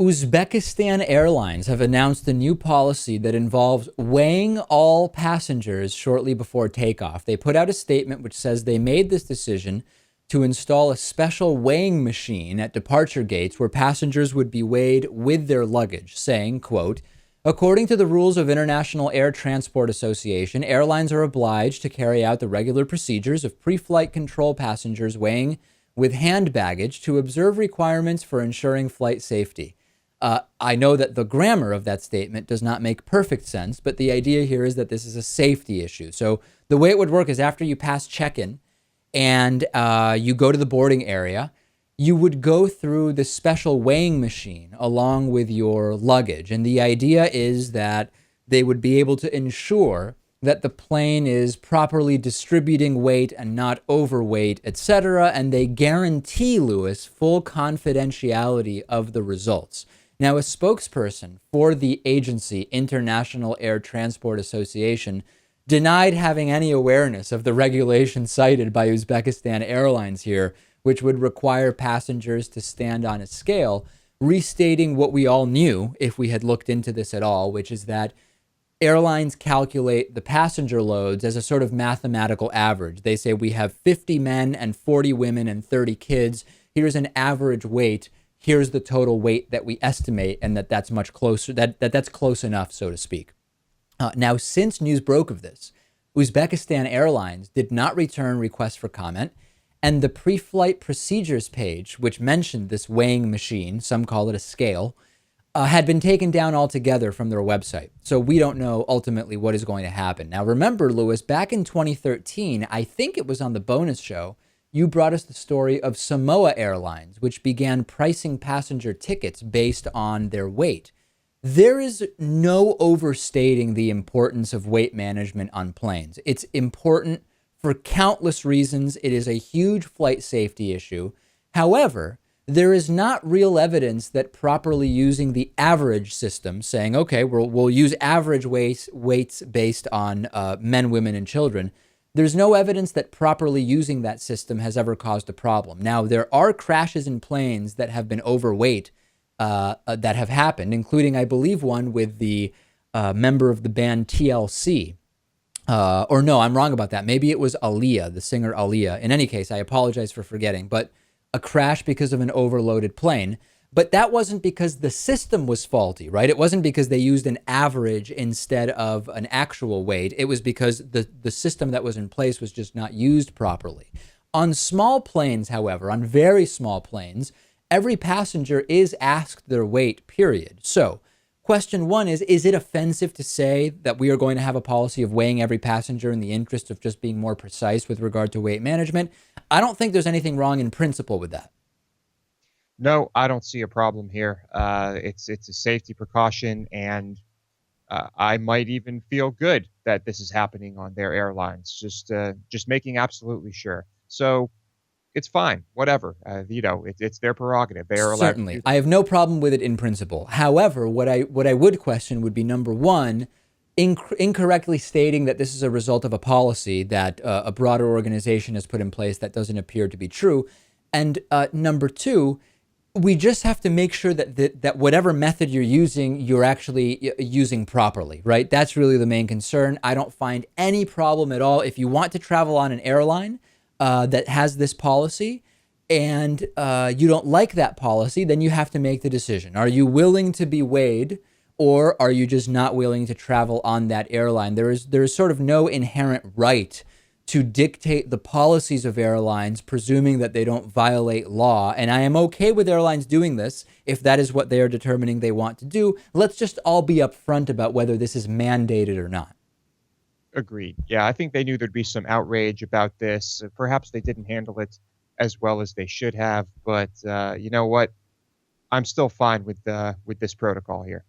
Uzbekistan Airlines have announced a new policy that involves weighing all passengers shortly before takeoff. They put out a statement which says they made this decision to install a special weighing machine at departure gates where passengers would be weighed with their luggage, saying, quote, according to the rules of International Air Transport Association, airlines are obliged to carry out the regular procedures of pre-flight control passengers weighing with hand baggage to observe requirements for ensuring flight safety. I know that the grammar of that statement does not make perfect sense, but the idea here is that this is a safety issue. So the way it would work is after you pass check-in and you go to the boarding area, you would go through the special weighing machine along with your luggage. And the idea is that they would be able to ensure that the plane is properly distributing weight and not overweight, etc. And they guarantee, Lewis, full confidentiality of the results. Now, a spokesperson for the agency, International Air Transport Association, denied having any awareness of the regulation cited by Uzbekistan Airlines here, which would require passengers to stand on a scale, restating what we all knew if we had looked into this at all, which is that airlines calculate the passenger loads as a sort of mathematical average. They say we have 50 men and 40 women and 30 kids. Here's an average weight. Here's the total weight that we estimate, and that's much closer, that's close enough, so to speak. Now, since news broke of this, Uzbekistan Airlines did not return requests for comment, and the pre-flight procedures page, which mentioned this weighing machine, some call it a scale, had been taken down altogether from their website. So we don't know ultimately what is going to happen. Now, remember, Lewis, back in 2013, I think it was on the bonus show, you brought us the story of Samoa Airlines, which began pricing passenger tickets based on their weight. There is no overstating the importance of weight management on planes. It's important for countless reasons. It is a huge flight safety issue. However, there is not real evidence that properly using the average system, saying, okay, we'll use average weights based on men, women, and children. There's no evidence that properly using that system has ever caused a problem. Now, there are crashes in planes that have been overweight that have happened, including, I believe, one with the member of the band TLC. Or no, I'm wrong about that. Maybe it was Aaliyah, the singer Aaliyah. In any case, I apologize for forgetting, but a crash because of an overloaded plane. But that wasn't because the system was faulty, right? It wasn't because they used an average instead of an actual weight. It was because the system that was in place was just not used properly. On small planes, however, on very small planes, every passenger is asked their weight, period. So question one is it offensive to say that we are going to have a policy of weighing every passenger in the interest of just being more precise with regard to weight management? I don't think there's anything wrong in principle with that. No, I don't see a problem here. It's a safety precaution, and I might even feel good that this is happening on their airlines. Just making absolutely sure. So it's fine, whatever. It's their prerogative. They are allowed to do Certainly, that. I have no problem with it in principle. However, what I would question would be, number one, incorrectly stating that this is a result of a policy that a broader organization has put in place that doesn't appear to be true, and number two, we just have to make sure that whatever method you're actually using properly, right? That's really the main concern. I don't find any problem at all if you want to travel on an airline that has this policy and you don't like that policy, then you have to make the decision. Are you willing to be weighed, or are you just not willing to travel on that airline? There is sort of no inherent right to dictate the policies of airlines, presuming that they don't violate law. And I am okay with airlines doing this if that is what they are determining they want to do. Let's just all be upfront about whether this is mandated or not. Agreed. Yeah, I think they knew there'd be some outrage about this. Perhaps they didn't handle it as well as they should have. But you know what? I'm still fine with this protocol here.